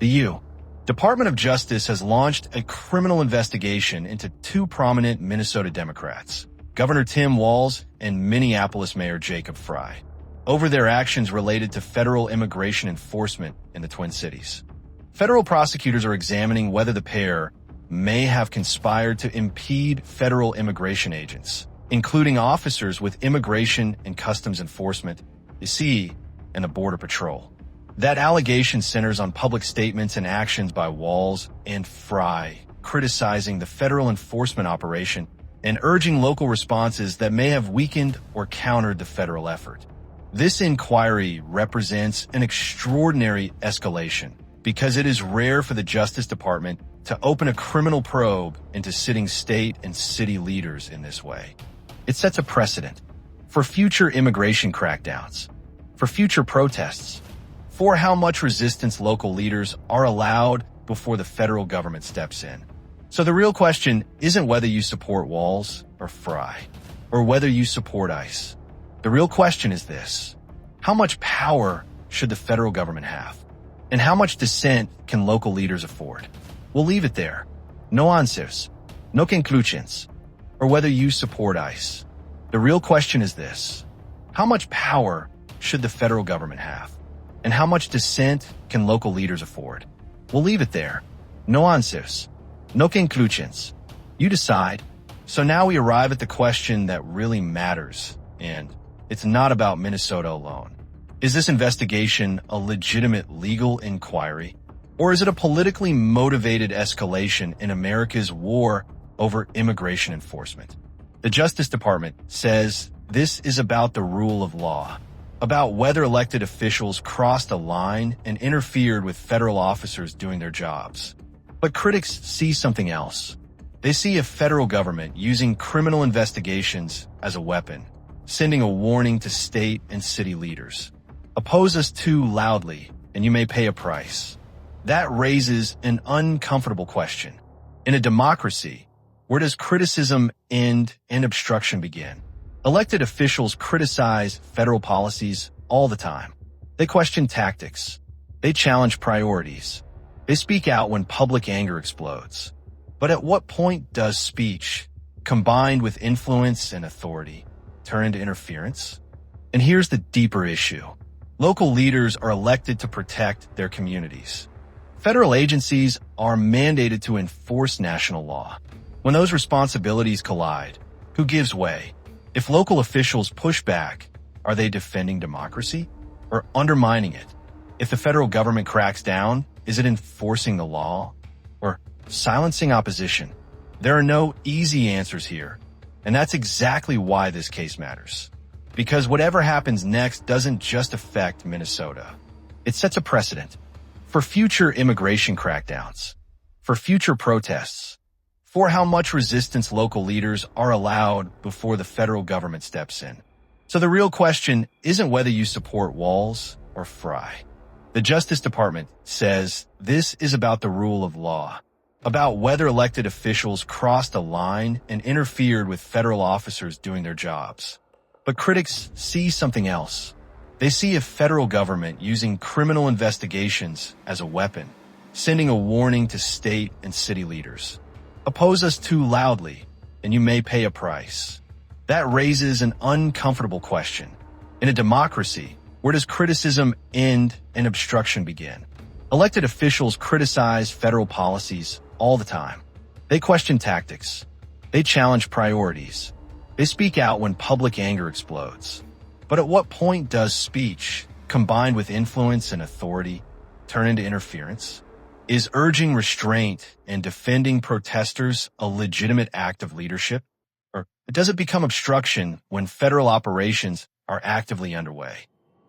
The U. Department of Justice has launched a criminal investigation into two prominent Minnesota Democrats, Governor Tim Walz and Minneapolis Mayor Jacob Frey, over their actions related to federal immigration enforcement in the Twin Cities. Federal prosecutors are examining whether the pair may have conspired to impede federal immigration agents, including officers with Immigration and Customs Enforcement, the CE, and the Border Patrol. That allegation centers on public statements and actions by Walz and Frey, criticizing the federal enforcement operation and urging local responses that may have weakened or countered the federal effort. This inquiry represents an extraordinary escalation because it is rare for the Justice Department to open a criminal probe into sitting state and city leaders in this way. It sets a precedent for future immigration crackdowns, for future protests, for how much resistance local leaders are allowed before the federal government steps in. So the real question isn't whether you support Walz or Frey, or whether you support ICE. The real question is this: how much power should the federal government have? And how much dissent can local leaders afford? We'll leave it there. No answers, no conclusions, or whether you support ICE. The real question is this: how much power should the federal government have? And how much dissent can local leaders afford? We'll leave it there. No answers, no conclusions. You decide. So now we arrive at the question that really matters, and it's not about Minnesota alone. Is this investigation a legitimate legal inquiry, or is it a politically motivated escalation in America's war over immigration enforcement? The Justice Department says this is about the rule of law, about whether elected officials crossed a line and interfered with federal officers doing their jobs. But critics see something else. They see a federal government using criminal investigations as a weapon, sending a warning to state and city leaders. Oppose us too loudly, and you may pay a price. That raises an uncomfortable question. In a democracy, where does criticism end and obstruction begin? Elected officials criticize federal policies all the time. They question tactics. They challenge priorities. They speak out when public anger explodes. But at what point does speech, combined with influence and authority, turn into interference? And here's the deeper issue. Local leaders are elected to protect their communities. Federal agencies are mandated to enforce national law. When those responsibilities collide, who gives way? If local officials push back, are they defending democracy or undermining it? If the federal government cracks down, is it enforcing the law or silencing opposition? There are no easy answers here, and that's exactly why this case matters. Because whatever happens next doesn't just affect Minnesota. It sets a precedent for future immigration crackdowns, for future protests, for how much resistance local leaders are allowed before the federal government steps in. So the real question isn't whether you support Walz or Frey. The Justice Department says this is about the rule of law, about whether elected officials crossed a line and interfered with federal officers doing their jobs. But critics see something else. They see a federal government using criminal investigations as a weapon, sending a warning to state and city leaders. Oppose us too loudly, and you may pay a price. That raises an uncomfortable question. In a democracy, where does criticism end and obstruction begin? Elected officials criticize federal policies all the time. They question tactics. They challenge priorities. They speak out when public anger explodes. But at what point does speech, combined with influence and authority, turn into interference? Is urging restraint and defending protesters a legitimate act of leadership? Or does it become obstruction when federal operations are actively underway?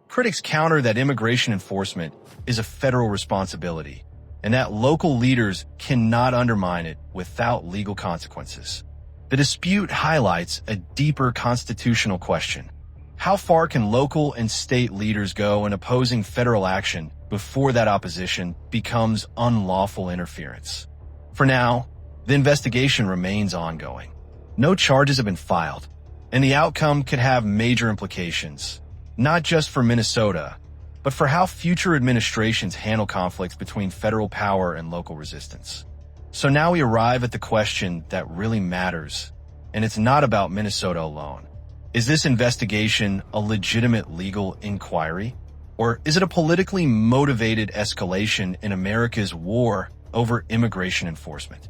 Critics counter that immigration enforcement is a federal responsibility and that local leaders cannot undermine it without legal consequences. The dispute highlights a deeper constitutional question. How far can local and state leaders go in opposing federal action before that opposition becomes unlawful interference? For now, the investigation remains ongoing. No charges have been filed, and the outcome could have major implications, not just for Minnesota, but for how future administrations handle conflicts between federal power and local resistance. So now we arrive at the question that really matters, and it's not about Minnesota alone. Is this investigation a legitimate legal inquiry? Or is it a politically motivated escalation in America's war over immigration enforcement?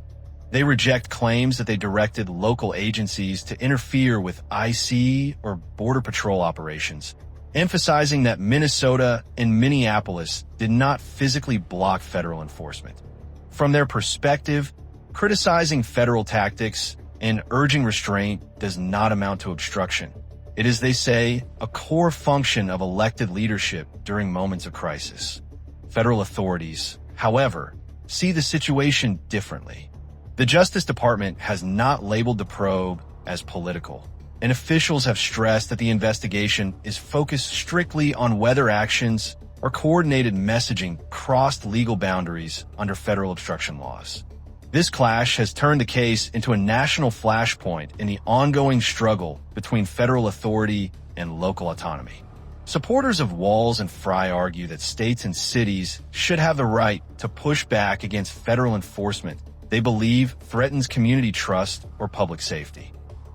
They reject claims that they directed local agencies to interfere with IC or Border Patrol operations, emphasizing that Minnesota and Minneapolis did not physically block federal enforcement. From their perspective, criticizing federal tactics and urging restraint does not amount to obstruction. It is, they say, a core function of elected leadership during moments of crisis. Federal authorities, however, see the situation differently. The Justice Department has not labeled the probe as political, and officials have stressed that the investigation is focused strictly on whether actions or coordinated messaging crossed legal boundaries under federal obstruction laws. This clash has turned the case into a national flashpoint in the ongoing struggle between federal authority and local autonomy. Supporters of Walz and Frey argue that states and cities should have the right to push back against federal enforcement they believe threatens community trust or public safety.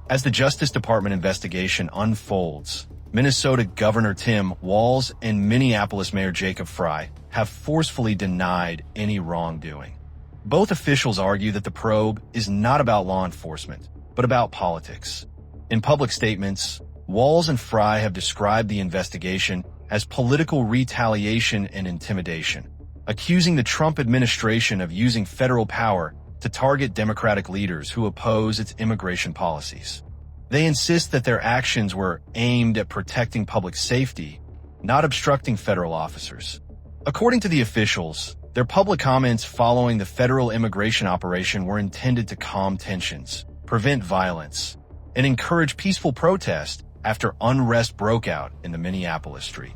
As the Justice Department investigation unfolds, Minnesota Governor Tim Walz and Minneapolis Mayor Jacob Frey have forcefully denied any wrongdoing. Both officials argue that the probe is not about law enforcement, but about politics. In public statements, Walz and Frey have described the investigation as political retaliation and intimidation, accusing the Trump administration of using federal power to target Democratic leaders who oppose its immigration policies. They insist that their actions were aimed at protecting public safety, not obstructing federal officers. According to the officials, their public comments following the federal immigration operation were intended to calm tensions, prevent violence, and encourage peaceful protest after unrest broke out in the Minneapolis street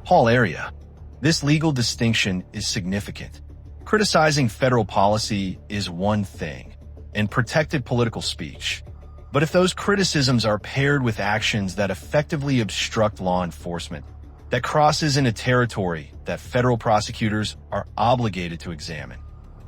hall area. This legal distinction is significant. Criticizing federal policy is one thing, and protected political speech. But if those criticisms are paired with actions that effectively obstruct law enforcement, that crosses into territory that federal prosecutors are obligated to examine.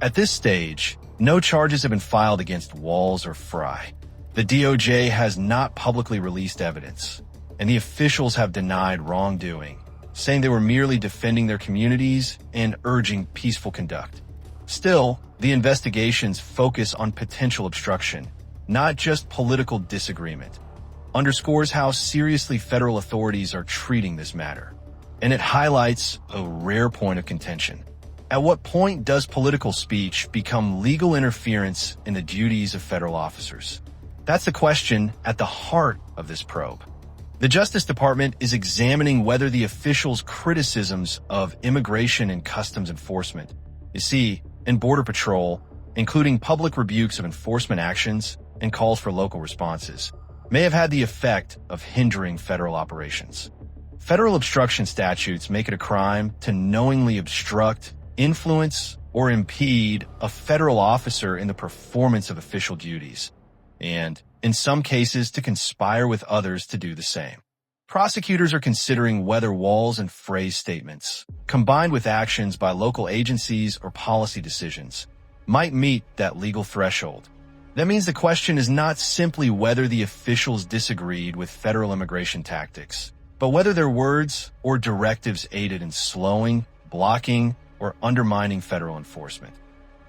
At this stage, no charges have been filed against Walz or Frey. The DOJ has not publicly released evidence, and the officials have denied wrongdoing, saying they were merely defending their communities and urging peaceful conduct. Still, the investigations focus on potential obstruction, not just political disagreement, underscores how seriously federal authorities are treating this matter. And it highlights a rare point of contention. At what point does political speech become legal interference in the duties of federal officers? That's the question at the heart of this probe. The Justice Department is examining whether the officials' criticisms of immigration and customs enforcement, and Border Patrol, including public rebukes of enforcement actions and calls for local responses, may have had the effect of hindering federal operations. Federal obstruction statutes make it a crime to knowingly obstruct, influence, or impede a federal officer in the performance of official duties, and, in some cases, to conspire with others to do the same. Prosecutors are considering whether Walz and Frey's statements, combined with actions by local agencies or policy decisions, might meet that legal threshold. That means the question is not simply whether the officials disagreed with federal immigration tactics, but whether their words or directives aided in slowing, blocking, or undermining federal enforcement.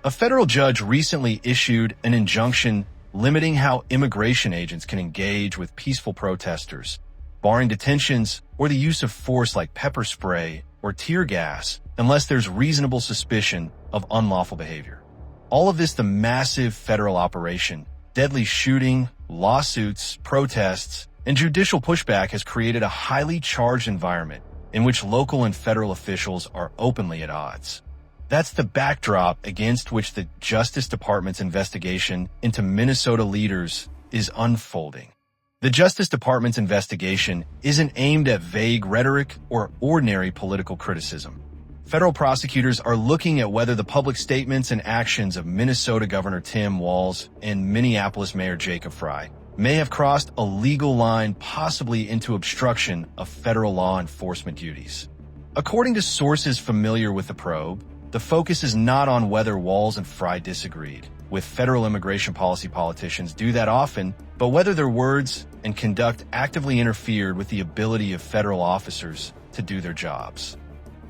A federal judge recently issued an injunction limiting how immigration agents can engage with peaceful protesters, barring detentions or the use of force like pepper spray or tear gas unless there's reasonable suspicion of unlawful behavior. All of this, the massive federal operation, deadly shooting, lawsuits, protests, and judicial pushback has created a highly charged environment in which local and federal officials are openly at odds. That's the backdrop against which the Justice Department's investigation into Minnesota leaders is unfolding. The Justice Department's investigation isn't aimed at vague rhetoric or ordinary political criticism. Federal prosecutors are looking at whether the public statements and actions of Minnesota Governor Tim Walz and Minneapolis Mayor Jacob Frey may have crossed a legal line, possibly into obstruction of federal law enforcement duties. According to sources familiar with the probe, the focus is not on whether Walz and Frey disagreed, with federal immigration policy politicians do that often, but whether their words and conduct actively interfered with the ability of federal officers to do their jobs.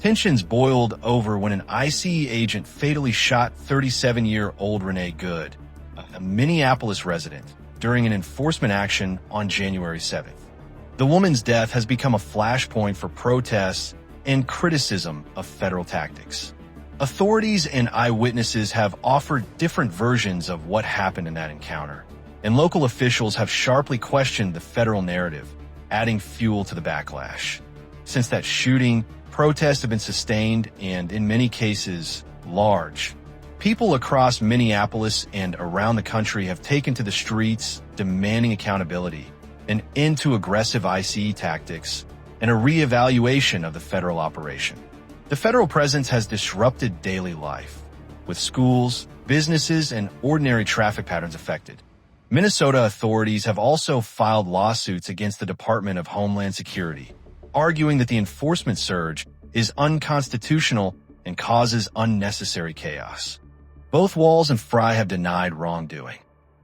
Tensions boiled over when an ICE agent fatally shot 37-year-old Renee Good, a Minneapolis resident, during an enforcement action on January 7th. The woman's death has become a flashpoint for protests and criticism of federal tactics. Authorities and eyewitnesses have offered different versions of what happened in that encounter, and local officials have sharply questioned the federal narrative, adding fuel to the backlash. Since that shooting, protests have been sustained and, in many cases, large. People across Minneapolis and around the country have taken to the streets demanding accountability, an end to aggressive ICE tactics, and a re-evaluation of the federal operation. The federal presence has disrupted daily life, with schools, businesses, and ordinary traffic patterns affected. Minnesota authorities have also filed lawsuits against the Department of Homeland Security, arguing that the enforcement surge is unconstitutional and causes unnecessary chaos. Both Walz and Frey have denied wrongdoing.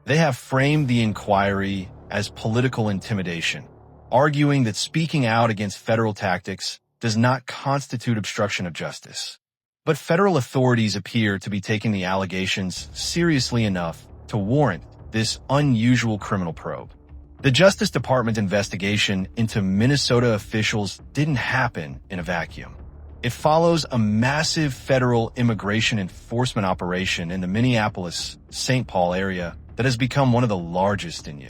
They have framed the inquiry as political intimidation, arguing that speaking out against federal tactics does not constitute obstruction of justice. But federal authorities appear to be taking the allegations seriously enough to warrant this unusual criminal probe. The Justice Department investigation into Minnesota officials didn't happen in a vacuum. It follows a massive federal immigration enforcement operation in the Minneapolis-St. Paul area that has become one of the largest in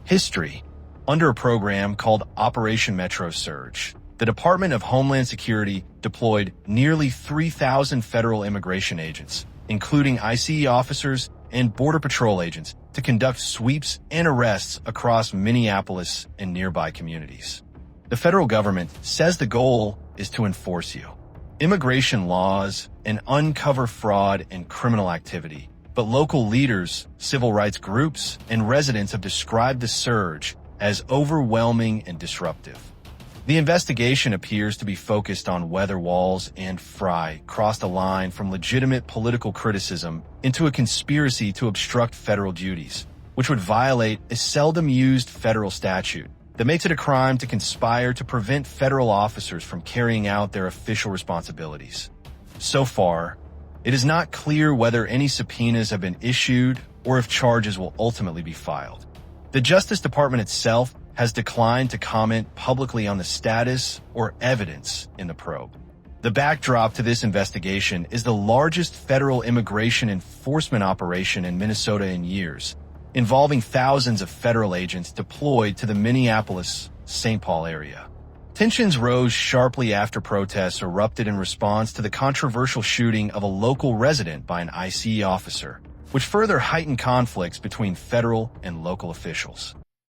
history. Under a program called Operation Metro Surge, the Department of Homeland Security deployed nearly 3,000 federal immigration agents, including ICE officers and Border Patrol agents, to conduct sweeps and arrests across Minneapolis and nearby communities. The federal government says the goal is to enforce immigration laws and uncover fraud and criminal activity, but local leaders, civil rights groups, and residents have described the surge as overwhelming and disruptive. The investigation appears to be focused on whether Walz and Frey crossed a line from legitimate political criticism into a conspiracy to obstruct federal duties, which would violate a seldom-used federal statute that makes it a crime to conspire to prevent federal officers from carrying out their official responsibilities. So far, it is not clear whether any subpoenas have been issued or if charges will ultimately be filed. The Justice Department itself has declined to comment publicly on the status or evidence in the probe. The backdrop to this investigation is the largest federal immigration enforcement operation in Minnesota in years, involving thousands of federal agents deployed to the Minneapolis-St. Paul area. Tensions rose sharply after protests erupted in response to the controversial shooting of a local resident by an ICE officer, which further heightened conflicts between federal and local officials.